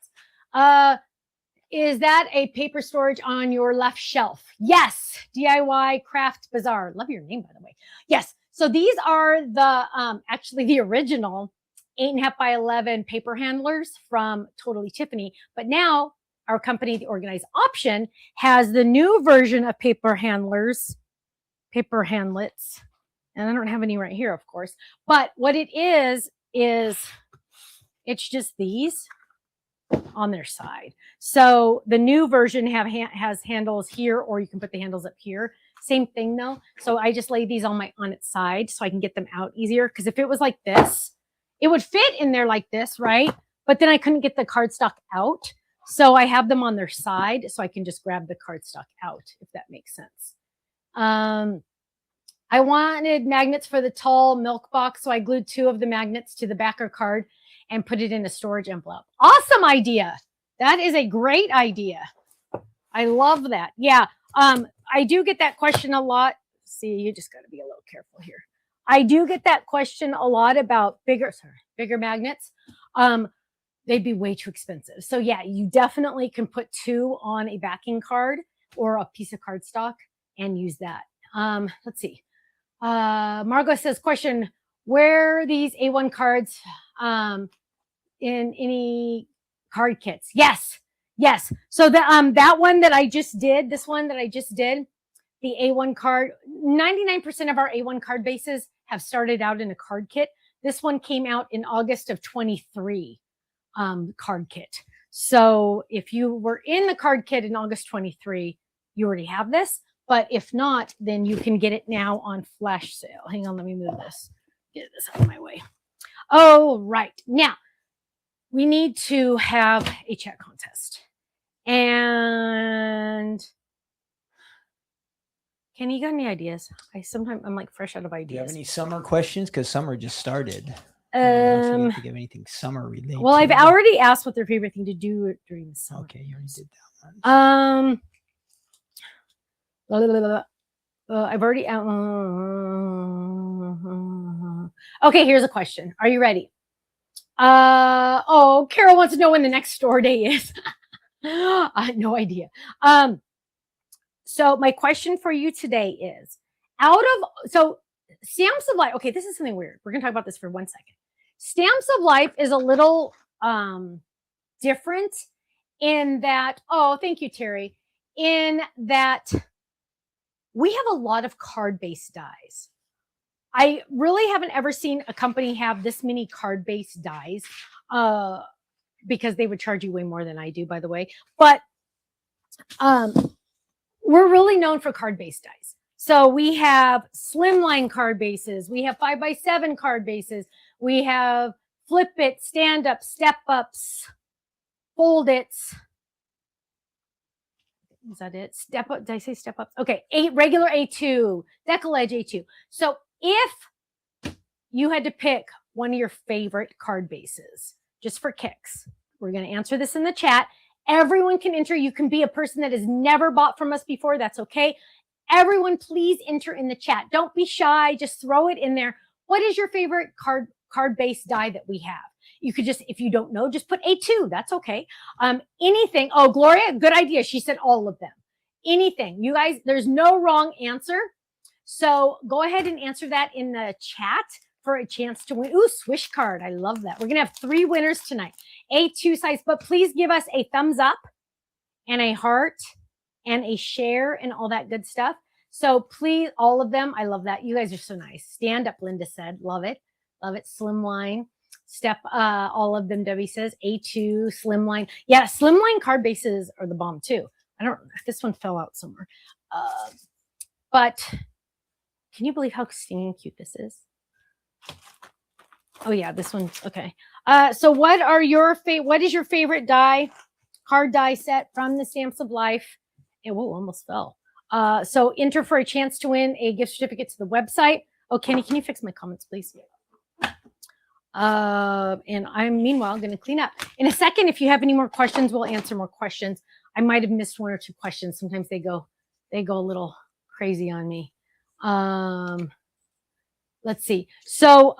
Is that a paper storage on your left shelf? Yes. DIY Craft Bazaar. Love your name, by the way. Yes. So these are the actually the original 8.5 by 11 paper handlers from Totally Tiffany. But now our company, the Organized Option, has the new version of paper handlers, paper handlets. And I don't have any right here, of course. But what it is it's just these on their side. So the new version has handles here, or you can put the handles up here. Same thing though. So I just lay these on its side so I can get them out easier. Because if it was like this, it would fit in there like this, right? But then I couldn't get the cardstock out. So I have them on their side so I can just grab the cardstock out, if that makes sense. I wanted magnets for the tall milk box, so I glued 2 of the magnets to the backer card and put it in a storage envelope. Awesome idea. That is a great idea. I love that. Yeah. I do get that question a lot. See, you just got to be a little careful here. I do get that question a lot about bigger magnets. They'd be way too expensive. So yeah, you definitely can put 2 on a backing card or a piece of cardstock and use that. Let's see. Margot says, question, where are these A1 cards in any card kits? Yes. So that one that I just did, the A1 card, 99% of our A1 card bases have started out in a card kit. This one came out in August of 23 card kit. So if you were in the card kit in August 23, you already have this. But if not, then you can get it now on flash sale. Hang on, let me move this. Get this out of my way. Oh, right. Now, we need to have a chat contest. And Kenny, you got any ideas? I'm like fresh out of ideas. Do you have any summer questions? Because summer just started. I don't know if you give anything summer related. Well, I've already asked what their favorite thing to do during the summer. Okay, you already did that one. I've already okay, here's a question. Are you ready? Carol wants to know when the next store day is. I had no idea. So my question for you today is, Stamps of Life. Okay, this is something weird. We're gonna talk about this for 1 second. Stamps of Life is a little different in that, thank you, Terry, in that we have a lot of card-based dies. I really haven't ever seen a company have this many card-based dies because they would charge you way more than I do, by the way. But we're really known for card-based dies. So we have slimline card bases. We have 5x7 card bases. We have flip it, stand up, step ups, fold it's. Is that it? Step up. Did I say step ups? Okay. Regular A2, decal edge A2. So if you had to pick one of your favorite card bases, just for kicks, we're going to answer this in the chat. Everyone can enter. You can be a person that has never bought from us before. That's okay. Everyone, please enter in the chat. Don't be shy. Just throw it in there. What is your favorite card-based die that we have? You could just, if you don't know, just put A2. That's okay. Anything. Oh, Gloria, good idea. She said all of them. Anything. You guys, there's no wrong answer. So go ahead and answer that in the chat for a chance to win. Ooh, swish card. I love that. We're going to have 3 winners tonight. A2 size, but please give us a thumbs up and a heart and a share and all that good stuff. So please, all of them. I love that. You guys are so nice. Stand up, Linda said. Love it. Love it. Slimline. Step, all of them, Debbie says. A2, slimline. Yeah, slimline card bases are the bomb too. I don't, this one fell out somewhere. But can you believe how stinging cute this is? Oh yeah, this one. Okay. So what is your favorite die, card die set from the Stamps of Life? It almost fell. So enter for a chance to win a gift certificate to the website. Oh, Kenny, can you fix my comments, please? And I'm meanwhile going to clean up. In a second, if you have any more questions, we'll answer more questions. I might have missed one or two questions. Sometimes they go a little crazy on me. Let's see. So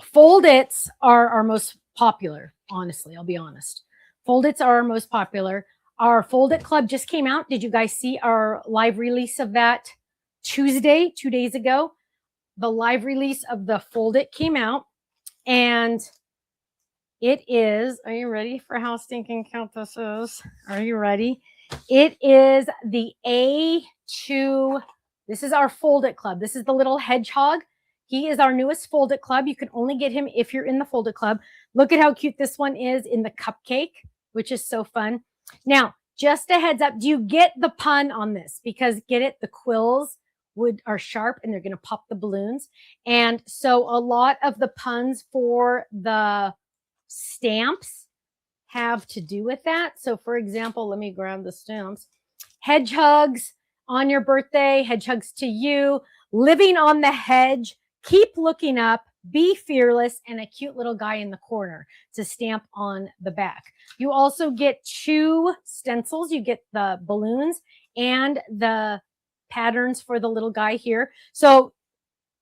fold-its are our most popular, honestly. I'll be honest. Fold-its are our most popular. Our Fold-it Club just came out. Did you guys see our live release of that Tuesday, 2 days ago? The live release of the Fold-it came out, and it is, are you ready for how stinking count this is? Are you ready? It is the A2. This is our Fold-it Club. This is the little hedgehog. He is our newest Fold-it Club. You can only get him if you're in the Fold-it Club. Look at how cute this one is in the cupcake, which is so fun. Now, just a heads up, do you get the pun on this? Because get it, the quills are sharp and they're going to pop the balloons. And so a lot of the puns for the stamps have to do with that. So for example, let me grab the stamps. Hedgehogs on your birthday, hedgehogs to you, living on the hedge, keep looking up, be fearless, and a cute little guy in the corner to stamp on the back. You also get 2 stencils. You get the balloons and the patterns for the little guy here. So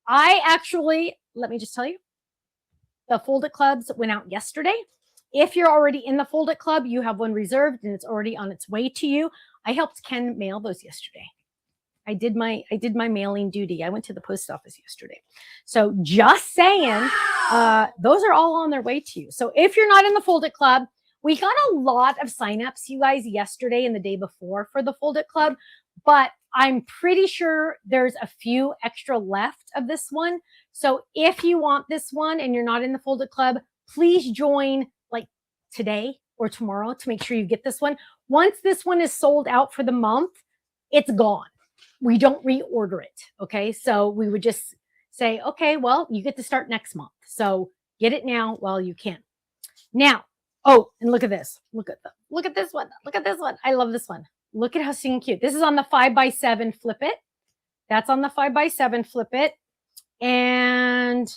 I actually, let me just tell you, the Fold-it Clubs went out yesterday. If you're already in the Fold-it Club, you have one reserved and it's already on its way to you. I helped Ken mail those yesterday. I did my mailing duty. I went to the post office yesterday. So just saying, those are all on their way to you. So if you're not in the Fold-it Club, we got a lot of signups, you guys, yesterday and the day before for the Fold-it Club, but I'm pretty sure there's a few extra left of this one. So if you want this one and you're not in the Fold-it Club, please join like today or tomorrow to make sure you get this one. Once this one is sold out for the month, it's gone. We don't reorder it. Okay. So we would just say, okay, well, you get to start next month. So get it now while you can. Now, oh, and look at this. Look at this one. Look at this one. I love this one. Look at how stinking cute. This is on the 5x7 flip it. That's on the 5x7 flip it. And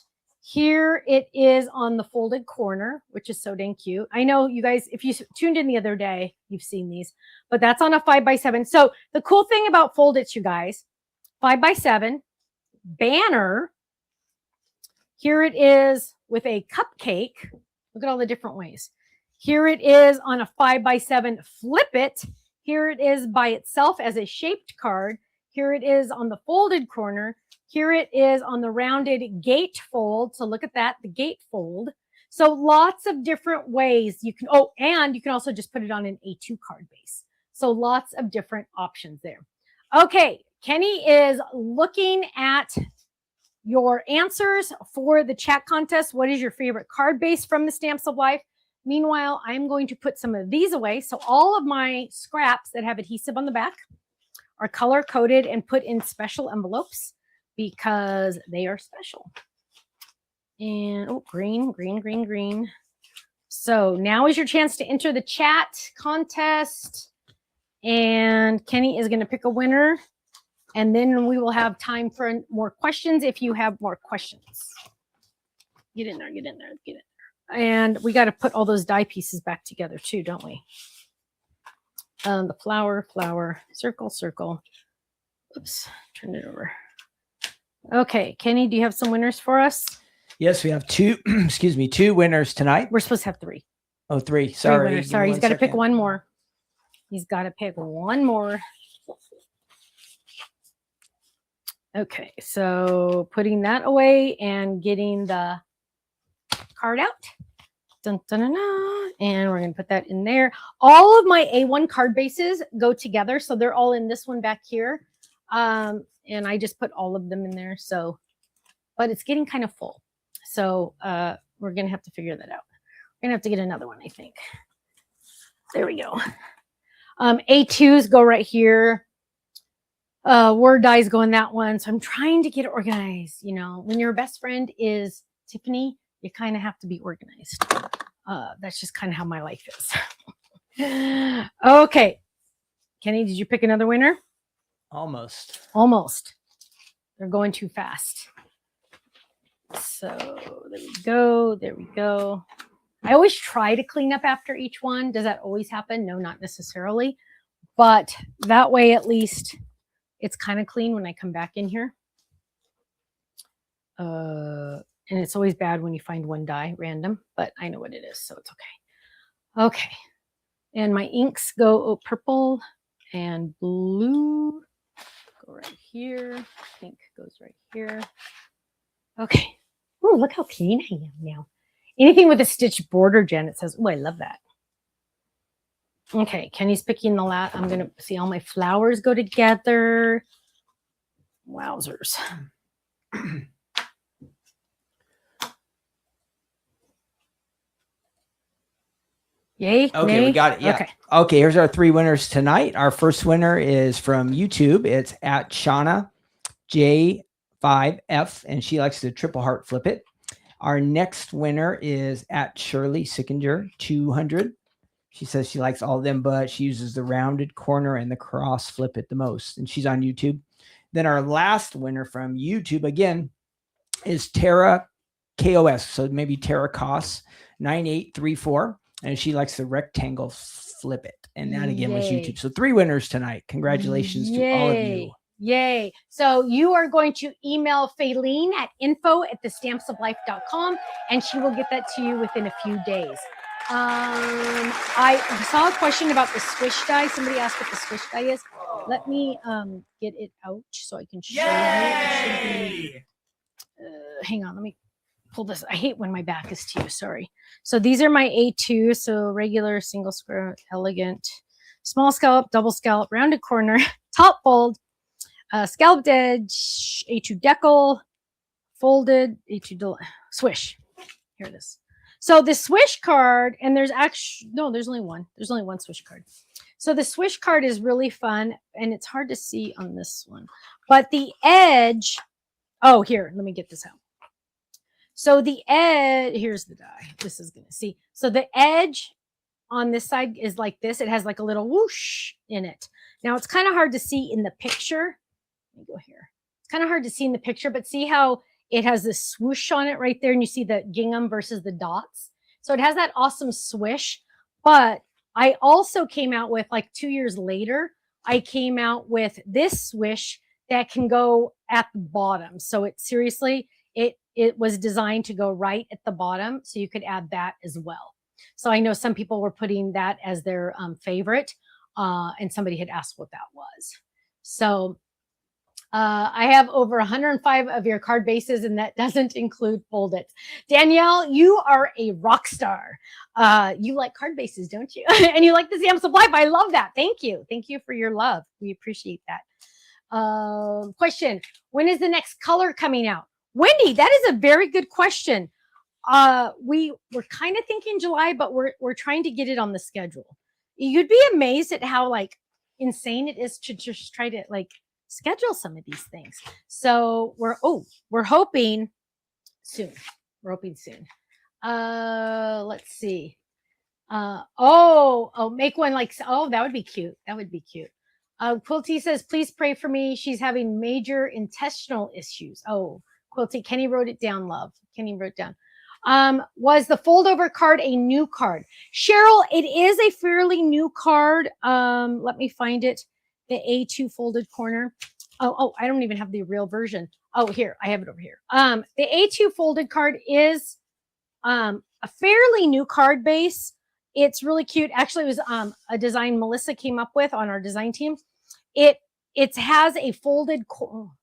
here it is on the folded corner, which is so dang cute. I know you guys, if you tuned in the other day, you've seen these, but that's on a 5x7. So the cool thing about Fold-its, you guys, 5x7 banner. Here it is with a cupcake. Look at all the different ways. Here it is on a 5x7 flip it. Here it is by itself as a shaped card. Here it is on the folded corner. Here it is on the rounded gate fold. So look at that, the gate fold. So lots of different ways you can, oh, and you can also just put it on an A2 card base. So lots of different options there. Okay, Kenny is looking at your answers for the chat contest. What is your favorite card base from the Stamps of Life? Meanwhile, I'm going to put some of these away. So all of my scraps that have adhesive on the back are color coded and put in special envelopes because they are special. And oh, green, green, green, green. So now is your chance to enter the chat contest. And Kenny is going to pick a winner. And then we will have time for more questions if you have more questions. Get in there, get in there, get in there. And we got to put all those die pieces back together too, don't we? The flower, flower, circle, circle. Oops, turn it over. Okay, Kenny, do you have some winners for us? Yes, we have 2, excuse me, 2 winners tonight. We're supposed to have 3. Oh, 3. Sorry. Sorry, he's got to pick one more. He's got to pick one more. Okay, so putting that away and getting the card out. Dun, dun, dun, dun, and we're going to put that in there. All of my A1 card bases go together, so they're all in this one back here. And I just put all of them in there. So, but it's getting kind of full. So we're going to have to figure that out. We're going to have to get another one, I think. There we go. A2s go right here. Word dies go in that one. So I'm trying to get it organized. You know, when your best friend is Tiffany, you kind of have to be organized. That's just kind of how my life is. Okay. Kenny, did you pick another winner? Almost. Almost. They're going too fast. So there we go. There we go. I always try to clean up after each one. Does that always happen? No, not necessarily. But that way, at least, it's kind of clean when I come back in here. And it's always bad when you find one dye random, but I know what it is, so it's okay. Okay. And my inks go purple and blue. Go right here. Pink goes right here. Okay. Oh, look how clean I am now. Anything with a stitched border, Janet says. Oh, I love that. Okay, Kenny's picking the last. I'm going to see all my flowers go together. Wowzers. Yay. Okay, nay? we got it. Yeah. Okay, here's our 3 winners tonight. Our first winner is from YouTube. It's at Shauna J5F, and she likes to triple heart flip it. Our next winner is at Shirley Sickinger 200. She says she likes all of them, but she uses the rounded corner and the cross flip it the most, and she's on YouTube. Then our last winner from YouTube again is Tara KOS, so maybe Tara Koss 9834. And she likes the rectangle flip it. And that again was YouTube. So 3 winners tonight. Congratulations to all of you. Yay. So you are going to email Faylene at info@thestampsoflife.com, and she will get that to you within a few days. I saw a question about the swish die. Somebody asked what the swish die is. Let me get it out so I can show you. Hang on, let me pull this. I hate when my back is to you. Sorry. So these are my A2. So regular, single square, elegant, small scallop, double scallop, rounded corner, top fold, scalloped edge, A2 decal, folded, A2 swish. Here it is. So the swish card, and there's actually, no, there's only one. There's only one swish card. So the swish card is really fun, and it's hard to see on this one. But the edge, oh, here, let me get this out. So the edge, here's the die. This is going to see. So the edge on this side is like this. It has like a little whoosh in it. Now it's kind of hard to see in the picture. Let me go here. It's kind of hard to see in the picture, but see how it has this swoosh on it right there, and you see the gingham versus the dots. So it has that awesome swish. But I also came out with, like 2 years later, I came out with this swish that can go at the bottom. So it seriously, it was designed to go right at the bottom, so you could add that as well. So I know some people were putting that as their favorite, and somebody had asked what that was. So I have over 105 of your card bases, and that doesn't include fold it. Danielle, you are a rock star. You like card bases, don't you? And you like the Stamps of Life. I love that. Thank you. Thank you for your love. We appreciate that. Question: when is the next color coming out? Wendy, that is a very good question. We were kind of thinking July, but we're trying to get it on the schedule. You'd be amazed at how like insane it is to just try to like schedule some of these things. So we're hoping soon. We're hoping soon. Let's see. Make one like, oh, that would be cute. That would be cute. Quilty says, please pray for me. She's having major intestinal issues. Oh, Quilty, Kenny wrote it down, love. Kenny wrote it down. Was the fold over card a new card? Cheryl, it is a fairly new card. Let me find it. The A2 folded corner. Oh, I don't even have the real version. Oh, here, I have it over here. The A2 folded card is a fairly new card base. It's really cute. Actually, it was a design Melissa came up with on our design team. It has a folded corner,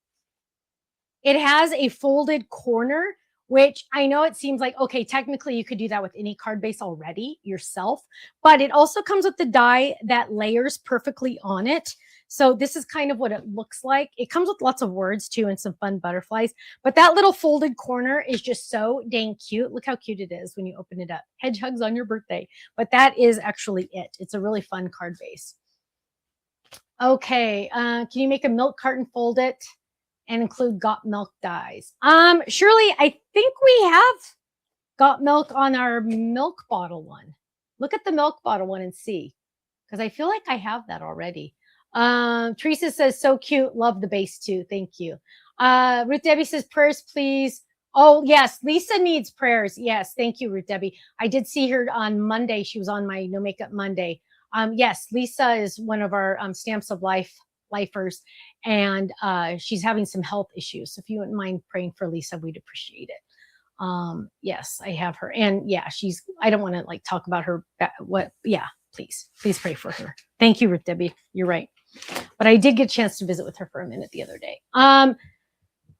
which I know it seems like, okay, technically you could do that with any card base already yourself, but it also comes with the die that layers perfectly on it. So this is kind of what it looks like. It comes with lots of words too and some fun butterflies, but that little folded corner is just so dang cute. Look how cute it is when you open it up. Hedgehogs on your birthday, but that is actually it. It's a really fun card base. Okay, can you make a milk carton, fold it, and include got milk dies? Shirley, I think we have got milk on our milk bottle one. Look at the milk bottle one and see, because I feel like I have that already. Teresa says, so cute. Love the base too. Thank you. Ruth Debbie says, prayers, please. Oh, yes. Lisa needs prayers. Yes. Thank you, Ruth Debbie. I did see her on Monday. She was on my No Makeup Monday. Yes, Lisa is one of our Stamps of Life lifers, and she's having some health issues. So if you wouldn't mind praying for Lisa, we'd appreciate it. Yes, I have her. And yeah, I don't want to like talk about her. Yeah, please pray for her. Thank you, Ruth Debbie. You're right. But I did get a chance to visit with her for a minute the other day.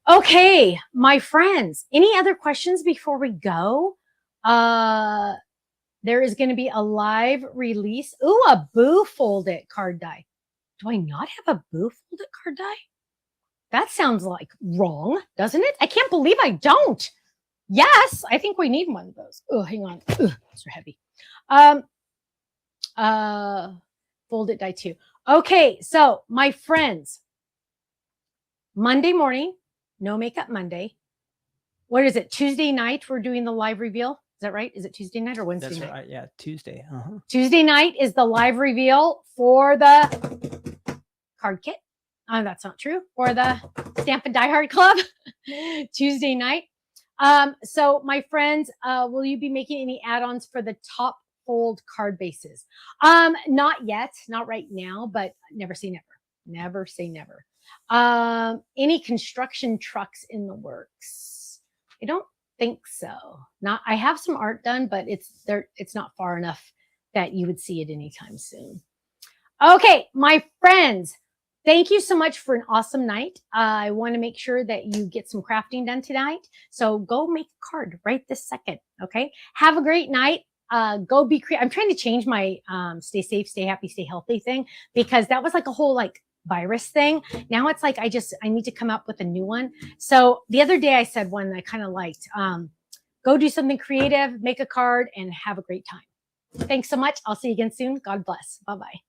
Okay, my friends, any other questions before we go? There is going to be a live release. Ooh, a Boo folded card die. Do I not have a Boo folded card die? That sounds like wrong, doesn't it? I can't believe I don't. Yes, I think we need one of those. Oh, hang on. Ugh, those are heavy. Folded die too. Okay, so my friends, Monday morning, No Makeup Monday. What is it? Tuesday night, we're doing the live reveal. Is that right? Is it Tuesday night or Wednesday That's night? right. Yeah, Tuesday. Tuesday night is the live reveal for the card kit. That's not true. For the Stamp and Die Hard Club. Tuesday night. So my friends, will you be making any add-ons for the top fold card bases? Not yet, not right now, but never say never. Never say never. Any construction trucks in the works? I don't think so. I have some art done, but it's not far enough that you would see it anytime soon. Okay, my friends, thank you so much for an awesome night. I want to make sure that you get some crafting done tonight. So go make a card right this second. Okay. Have a great night. Go be creative. I'm trying to change my stay safe, stay happy, stay healthy thing, because that was like a whole like virus thing. Now it's like I need to come up with a new one. So the other day I said one that I kind of liked. Go do something creative, make a card, and have a great time. Thanks so much. I'll see you again soon. God bless. Bye-bye.